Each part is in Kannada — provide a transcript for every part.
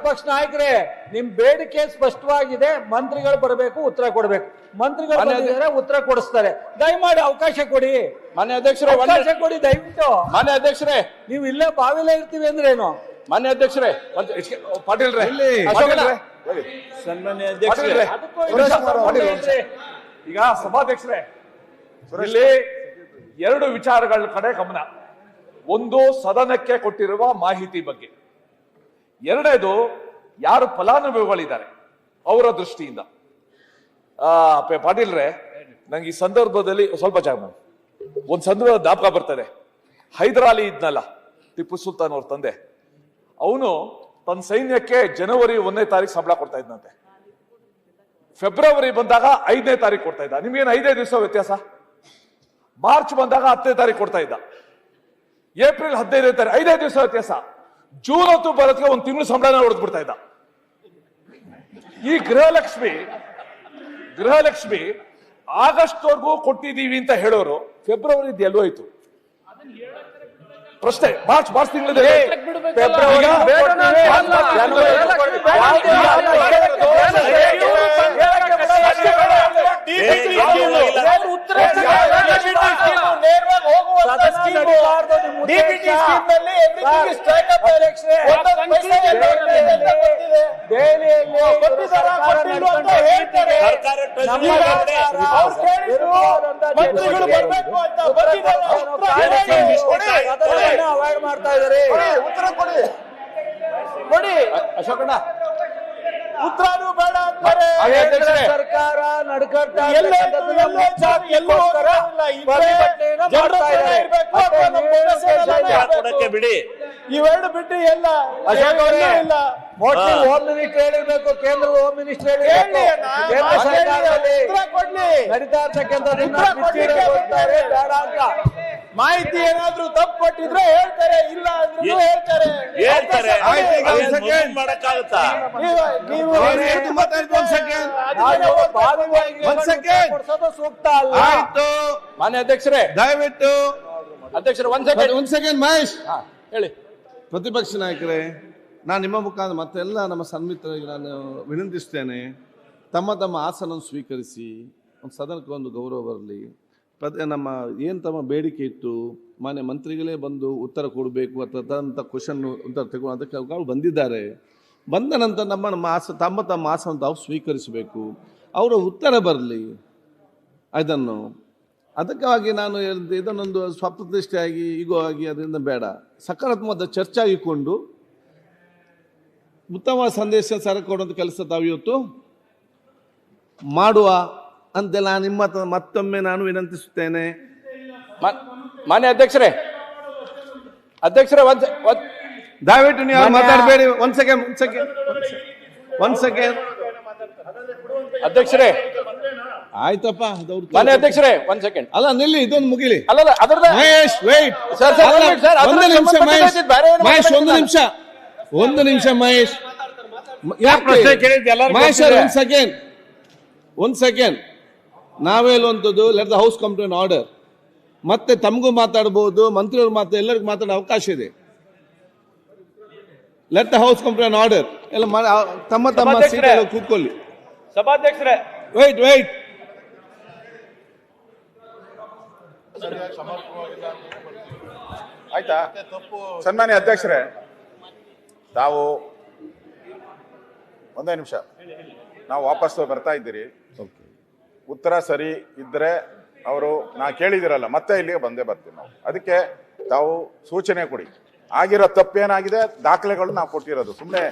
ಪ್ರತಿಪಕ್ಷ ನಾಯಕರೇ, ನಿಮ್ ಬೇಡಿಕೆ ಸ್ಪಷ್ಟವಾಗಿದೆ. ಮಂತ್ರಿಗಳು ಬರಬೇಕು, ಉತ್ತರ ಕೊಡಬೇಕು. ಮಂತ್ರಿಗಳು ಬಂದಿದ್ದಾರೆ, ಉತ್ತರ ಕೊಡಿಸ್ತಾರೆ. ದಯಮಾಡಿ ಅವಕಾಶ ಕೊಡಿ. ಮಾನ್ಯ ಅಧ್ಯಕ್ಷರೇ, ಅವಕಾಶ ಕೊಡಿ ದಯವಿಟ್ಟು. ಮಾನ್ಯ ಅಧ್ಯಕ್ಷರೇ, ನೀವು ಇಲ್ಲೇ ಬಾವಿಲೇ ಇರ್ತೀವಿ ಅಂದ್ರೇನು? ಮಾನ್ಯ ಅಧ್ಯಕ್ಷರೇ, ಪಾಟೀಲ್ ರೇ, ಸನ್ಮಾನ್ಯ ಅಧ್ಯಕ್ಷರೇ, ಈಗ ಸಭಾಧ್ಯಕ್ಷರೇ, ಇಲ್ಲಿ ಎರಡು ವಿಚಾರಗಳ ಕಡೆ ಗಮನ. ಒಂದು, ಸದನಕ್ಕೆ ಕೊಟ್ಟಿರುವ ಮಾಹಿತಿ ಬಗ್ಗೆ. ಎರಡನೇದು, ಯಾರು ಫಲಾನುಭವಿಗಳಿದ್ದಾರೆ ಅವರ ದೃಷ್ಟಿಯಿಂದ. ಪಾಟೀಲ್ ರೇ, ನಂಗೆ ಈ ಸಂದರ್ಭದಲ್ಲಿ ಸ್ವಲ್ಪ ಒಂದ್ ಸಂದರ್ಭ ಜ್ಞಾಪಕ ಬರ್ತದೆ. ಹೈದರಾಲಿ ಇದ್ನಲ್ಲ, ಟಿಪ್ಪು ಸುಲ್ತಾನ್ ಅವ್ರ ತಂದೆ, ಅವನು ತನ್ನ ಸೈನ್ಯಕ್ಕೆ ಜನವರಿ 1ನೇ ತಾರೀಕು ಸಂಬಳ ಕೊಡ್ತಾ ಇದ್ದಂತೆ. ಫೆಬ್ರವರಿ ಬಂದಾಗ 5ನೇ ತಾರೀಕು ಕೊಡ್ತಾ ಇದ್ದ. ನಿಮ್ಗೇನು 5 ದಿವಸ ವ್ಯತ್ಯಾಸ? ಮಾರ್ಚ್ ಬಂದಾಗ 10ನೇ ತಾರೀಕು ಕೊಡ್ತಾ ಇದ್ದ. ಏಪ್ರಿಲ್ 15ನೇ ತಾರೀಕು, 5 ದಿವಸ ವ್ಯತ್ಯಾಸ. ಜೂನ್ 10 ಬರೋದಕ್ಕೆ 1 ತಿಂಗಳು ಸಂಬಳನ ಹೊಡೆದ್ಬಿಡ್ತಾ ಇದ್ದ. ಈ ಗೃಹಲಕ್ಷ್ಮಿ ಆಗಸ್ಟ್ ವರ್ಗೂ ಕೊಟ್ಟಿದ್ದೀವಿ ಅಂತ ಹೇಳೋರು ಫೆಬ್ರವರಿ ಎಲ್ಲೋ ಆಯ್ತು ಪ್ರಶ್ನೆ. ಮಾರ್ಚ್ ತಿಂಗಳಲ್ಲಿ ಅವಾಯ್ಡ್ ಮಾಡ್ತಾ ಇದ್ದಾರೆ. ಉತ್ತರ ಕೊಡಿ. ಅಶೋಕಣ್ಣ, ಉತ್ತರನೂ ಬೇಡ ಅಂತಾರೆ. ಸರ್ಕಾರ ನಡ್ಕೊಳ್ತಾ ಬಿಡಿ, ಇವೆರಡು ಬಿಟ್ಟು ಎಲ್ಲ ಇಲ್ಲ. ಹೋಮ್ ಮಿನಿಸ್ಟರ್ ಹೇಳಿರ್ಬೇಕು, ಕೇಂದ್ರ ಹೋಮ್ ಮಿನಿಸ್ಟರ್ ಹೇಳಿರ್ಬೇಕು. ಕೇಂದ್ರ ಸರ್ಕಾರದಲ್ಲಿ ನಡೀತಾ ಇರ್ತಕ್ಕಂಥದ್ದನ್ನ ಬೇಡ ಅಂತ ಮಾಹಿತಿ ಏನಾದ್ರೂ ತಪ್ಪು ಕೊಟ್ಟಿದ್ರೆ ಹೇಳ್ತಾರೆ, ಇಲ್ಲ ಅಂದ್ರೂ ಹೇಳ್ತಾರೆ. ಸೂಕ್ತ ಅಲ್ಲ. ಮಾನ್ಯ ಅಧ್ಯಕ್ಷರೇ, ದಯವಿಟ್ಟು ಅಧ್ಯಕ್ಷರೇ ಒಂದ್ ಸೆಕೆಂಡ್ ಮಹೇಶ್ ಹೇಳಿ. ಪ್ರತಿಪಕ್ಷ ನಾಯಕರೇ, ನಾನು ನಿಮ್ಮ ಮುಖಾಂತರ ಮತ್ತೆಲ್ಲ ನಮ್ಮ ಸನ್ಮಿತರಿಗೆ ನಾನು ವಿನಂತಿಸ್ತೇನೆ, ತಮ್ಮ ಆಸನ ಸ್ವೀಕರಿಸಿ ಒಂದು ಸದನಕ್ಕೆ ಒಂದು ಗೌರವ ಬರಲಿ. ನಮ್ಮ ಏನು ತಮ್ಮ ಬೇಡಿಕೆ ಇತ್ತು, ಮಾನ್ಯ ಮಂತ್ರಿಗಳೇ ಬಂದು ಉತ್ತರ ಕೊಡಬೇಕು ಅಥವಾ ಕ್ವಶನ್ ಉತ್ತರ ತಗೊಂಡು ಅದಕ್ಕೆ ಅವ್ರು ಬಂದಿದ್ದಾರೆ. ಬಂದ ನಂತರ ತಮ್ಮ ಆಸನ ತಾವು ಸ್ವೀಕರಿಸಬೇಕು. ಅವರ ಉತ್ತರ ಬರಲಿ. ಅದಕ್ಕಾಗಿ ನಾನು ಇದನ್ನೊಂದು ಸ್ವಪ್ರತಿಷ್ಠೆಯಾಗಿ ಈಗೋ ಆಗಿ ಅದರಿಂದ ಬೇಡ, ಸಕಾರಾತ್ಮಕ ಚರ್ಚೆ ಆಗಿಕೊಂಡು ಉತ್ತಮ ಸಂದೇಶ ಸರ ಕೊಡುವಂಥ ಕೆಲಸ ತಾವು ಇವತ್ತು ಮಾಡುವ ಅಂತ ನಾನು ಮತ್ತೊಮ್ಮೆ ನಾನು ವಿನಂತಿಸುತ್ತೇನೆ. ಮಾನ್ಯ ಅಧ್ಯಕ್ಷರೇ, ದಯವಿಟ್ಟು ನೀವು ಮಾತಾಡಬೇಡಿ. ಒಂದ್ ಸೆಕೆಂಡ್ ಅಧ್ಯಕ್ಷರೇ, ಆಯ್ತಪ್ಪ. ಮಾನ್ಯ ಅಧ್ಯಕ್ಷರೇ, 1 ಸೆಕೆಂಡ್. ಅಲ್ಲ ನಿಲ್ಲಿ, ಇದೊಂದು ಮುಗಿಲಿ. ಮಹೇಶ್ ವೆಯ್ಟ್, ಒಂದು ನಿಮಿಷ ಮಹೇಶ್. ಮಹೇಶ್ ಒಂದ್ ಸೆಕೆಂಡ್. ನಾವೇ ಹೇಳುವಂಥದ್ದು, let the house come to an order. ಮತ್ತೆ ತಮಗೂ ಮಾತಾಡಬಹುದು, ಮಂತ್ರಿಯವರು ಎಲ್ಲರಿಗೂ ಮಾತಾಡೋ ಅವಕಾಶ ಇದೆ. Let the house come to an order. ಎಲ್ಲ ತಮ್ಮ ಸೀಟ್ ಕೂತ್ಕೊಳ್ಳಿ. ಸಭಾಧ್ಯಕ್ಷರೇ, ವೆಯ್ಟ್. ಆಯ್ತಾ? ಸನ್ಮಾನ್ಯ ಅಧ್ಯಕ್ಷರೇ, ತಾವು ಒಂದೇ ನಿಮಿಷ, ನಾವು ವಾಪಸ್ ಬರ್ತಾ ಇದ್ದೀರಿ. ಉತ್ತರ ಸರಿ ಇದ್ರೆ ಅವರು ನಾ ಕೇಳಿದಿರಲ್ಲ, ಮತ್ತೆ ಇಲ್ಲಿಗೆ ಬಂದೇ ಬರ್ತೀವಿ ನಾವು. ಅದಕ್ಕೆ ತಾವು ಸೂಚನೆ ಕೊಡಿ. ಆಗಿರೋ ತಪ್ಪೇನಾಗಿದೆ ದಾಖಲೆಗಳು ನಾವು ಕೊಟ್ಟಿರೋದು, ಸುಮ್ಮನೆ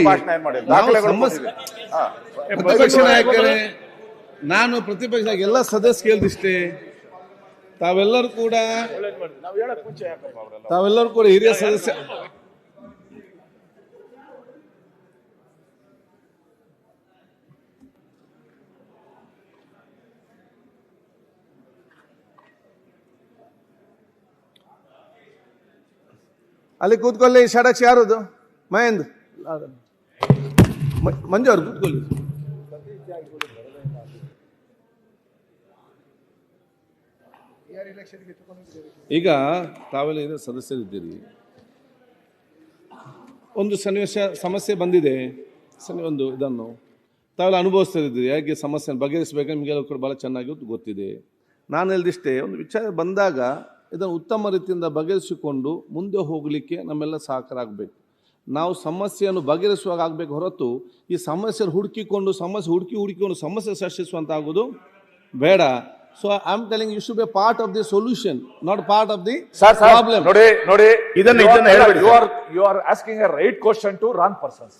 ಭಾಷಣ ಏನ್ ಮಾಡಿ ದಾಖಲೆಗಳು. ಪ್ರತಿಪಕ್ಷ ನಾಯಕರೇ, ನಾನು ಪ್ರತಿಪಕ್ಷ ಎಲ್ಲ ಸದಸ್ಯ ಕೇಳಿದಿಷ್ಟೇ, ತಾವೆಲ್ಲರೂ ಕೂಡ ಹಿರಿಯ ಸದಸ್ಯ. ಅಲ್ಲಿ ಕೂತ್ಕೊಳ್ಳಿ. ಷಡಕ್ಷ ಯಾರದು? ಮಹೇಂದ್ರ, ಮಂಜು ಅವ್ರು ಕೂತ್ಕೊಳ್ಳಿ. ಈಗ ತಾವೆಲ್ಲ ಸದಸ್ಯರಿದ್ದೀರಿ. ಒಂದು ಸನ್ನಿವೇಶ ಸಮಸ್ಯೆ ಬಂದಿದೆ, ಒಂದು ಇದನ್ನು ತಾವೆಲ್ಲ ಅನುಭವಿಸ್ತಾ ಇದ್ದೀರಿ, ಹೇಗೆ ಸಮಸ್ಯೆಯನ್ನು ಬಗೆಹರಿಸಬೇಕು ನಿಮಗೆಲ್ಲ ಕೂಡ ಭಾಳ ಚೆನ್ನಾಗಿ ಗೊತ್ತಿದೆ. ನಾನು ಹೇಳಿದಿಷ್ಟೇ, ಒಂದು ವಿಚಾರ ಬಂದಾಗ ಇದನ್ನು ಉತ್ತಮ ರೀತಿಯಿಂದ ಬಗೆಹರಿಸಿಕೊಂಡು ಮುಂದೆ ಹೋಗಲಿಕ್ಕೆ ನಮ್ಮೆಲ್ಲ ಸಹಕಾರ ಆಗಬೇಕು. ನಾವು ಸಮಸ್ಯೆಯನ್ನು ಬಗೆಹರಿಸುವಾಗ ಆಗಬೇಕು ಹೊರತು ಈ ಸಮಸ್ಯೆಯನ್ನು ಹುಡುಕಿಕೊಂಡು ಸಮಸ್ಯೆ ಸೃಷ್ಟಿಸುವಂತ ಆಗೋದು ಬೇಡ. So I am telling you should be part of the solution, not part of the problem. ನೋಡಿ ಇದನ್ನ ಹೇಳ್ಬೇಡಿ. You are asking a right question to wrong persons.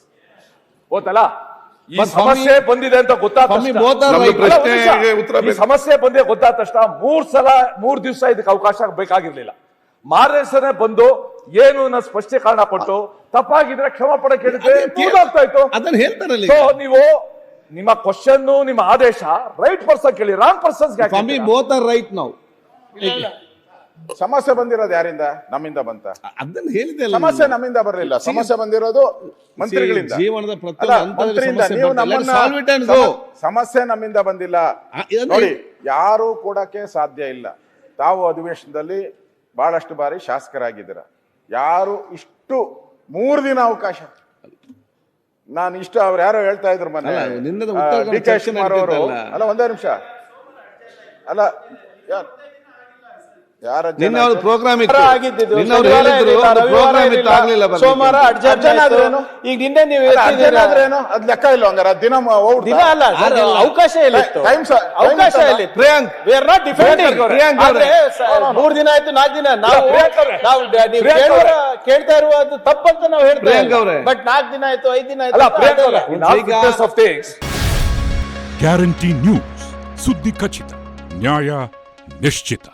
ಗೊತ್ತಲ್ಲ, ಈ But ಸಮಸ್ಯೆ ಬಂದಿದೆ ಅಂತ ಗೊತ್ತಾದ ಸ್ವಾಮಿ, ತಕ್ಷಣ- both are ನಮ್ದು right. ಪ್ರಶ್ನೆಗೆ ಉತ್ತರ ಬೇಕು. ಈ ಸಮಸ್ಯೆ ಬಂದೇ ಗೊತ್ತಾದ ತಕ್ಷಣ 3 ದಿವಸ ಇದಕ್ಕೆ ಅವಕಾಶ ಬೇಕಾಗಿರ್ಲಿಲ್ಲ. ಮಾರನೇ ಬಂದು ಏನು ಸ್ಪಷ್ಟೀಕರಣ ಕೊಟ್ಟು ತಪ್ಪಾಗಿದ್ರೆ ಕ್ಷಮ ಪಡಕ್ಕೆ ಹೇಳಿದ್ರೆ ಮುಗ್ದೋಗ್ತಾ ಇತ್ತು. ಅದನ್ನ ಹೇಳ್ತಾರಲ್ಲ So, ನೀವು ನಿಮ್ಮ ಕ್ವಶನ್, ನಿಮ್ಮ ಆದೇಶ ರೈಟ್ ಪರ್ಸನ್ ಕೇಳಿ, ರಾಂಗ್ ಪರ್ಸನ್ಸ್ ಸ್ವಾಮಿ, ಬೋತ್ ಆರ್ ರೈಟ್ ನಾವು. ಸಮಸ್ಯೆ ಬಂದಿರೋದು ಯಾರಿಂದ? ನಮ್ಮಿಂದ ಬಂತ? ಅದನ್ನ ಹೇಳಿದೆ ಸಮಸ್ಯೆ ನಮ್ಮಿಂದ ಬರಲಿಲ್ಲ, ಸಮಸ್ಯೆ ಬಂದಿರೋದು ಮಂತ್ರಿಗಳಿಂದ. ಜೀವನದ ಅಲ್ಲ, ಪ್ರತಿಯೊಂದು ಮಂತ್ರಿಯಿಂದ ಸಮಸ್ಯೆ ನೀವು ಬರ್ತದೆ. ನಮ್ಮನ್ನ Solve it and go. ಸಮಸ್ಯೆ ನಮ್ಮಿಂದ ಬಂದಿಲ್ಲ. ಇದನ್ನ ನೋಡಿ, ಯಾರು ಕೊಡಕ್ಕೆ ಸಾಧ್ಯ ಇಲ್ಲ. ತಾವು ಅಧಿವೇಶನದಲ್ಲಿ ಬಹಳಷ್ಟು ಬಾರಿ ಶಾಸಕರಾಗಿದ್ದೀರ. ಯಾರು ಇಷ್ಟು 3 ದಿನ ಅವಕಾಶ, ನಾನು ಇಷ್ಟು ಅವ್ರು ಯಾರೋ ಹೇಳ್ತಾ ಇದ್ರು ಮೊನ್ನೆ, ಅಲ್ಲ, ನಿನ್ನದು ಉತ್ತರಗಳು ಡಿ ಕೆ ಚರ್ಚೆ ಶಿವಕುಮಾರ್ ಅವರು. ನಡೀತಿದ್ದಲ್ಲ. ಅಲ್ಲ, ಒಂದೇ ನಿಮಿಷ. ಅಲ್ಲ, ಯಾರ ನಿನ್ನೆ ಅವ್ರ ಪ್ರೋಗ್ರಾಮ್ ಇತ್ತು, ಆಗಿದ್ದು ನಿನ್ನೆ ಅವ್ರು ಹೇಳಿದ್ರು ಪ್ರೋಗ್ರಾಮ್ ಇತ್ತು, ಆಗ್ಲಿಲ್ಲ ಬರ್ಲಿಕ್ಕೆ. ಸೋಮವಾರ ಅಡ್ಜರ್ನ್ ಆದ್ರೇನು? ಈಗ ನಿನ್ನೆ ನೀವು ಆದ್ರೇನು? ಅದ್ ಲೆಕ್ಕ ಇಲ್ಲ ಹಂಗಾರ. ದಿನ ದಿನ ಅಲ್ಲ ಸರ್, ಅವಕಾಶ ಎಲ್ಲಿತ್ತು? ಅವಕಾಶ ಎಲ್ಲಿತ್ತು? Priyank, we are not defending. Priyank ಆದ್ರೆ 3 ದಿನ ಆಯ್ತು, 4 ದಿನ ನಾವು ನೀವು ಕೇಳ್ತಾ ಇರುವುದು ತಪ್ಪಂತ ನಾವು ಹೇಳ್ತಾ ಪ್ರಿಯಾಂಕ್ ಅವ್ರೆ. ಬಟ್ 4 ದಿನ ಆಯ್ತು, 5 ದಿನ ಅಲ್ಲ, ಆಯ್ತು. ಗ್ಯಾರಂಟಿ ನ್ಯೂಸ್, ಸುದ್ದಿ ಖಚಿತ, ನ್ಯಾಯ ನಿಶ್ಚಿತ.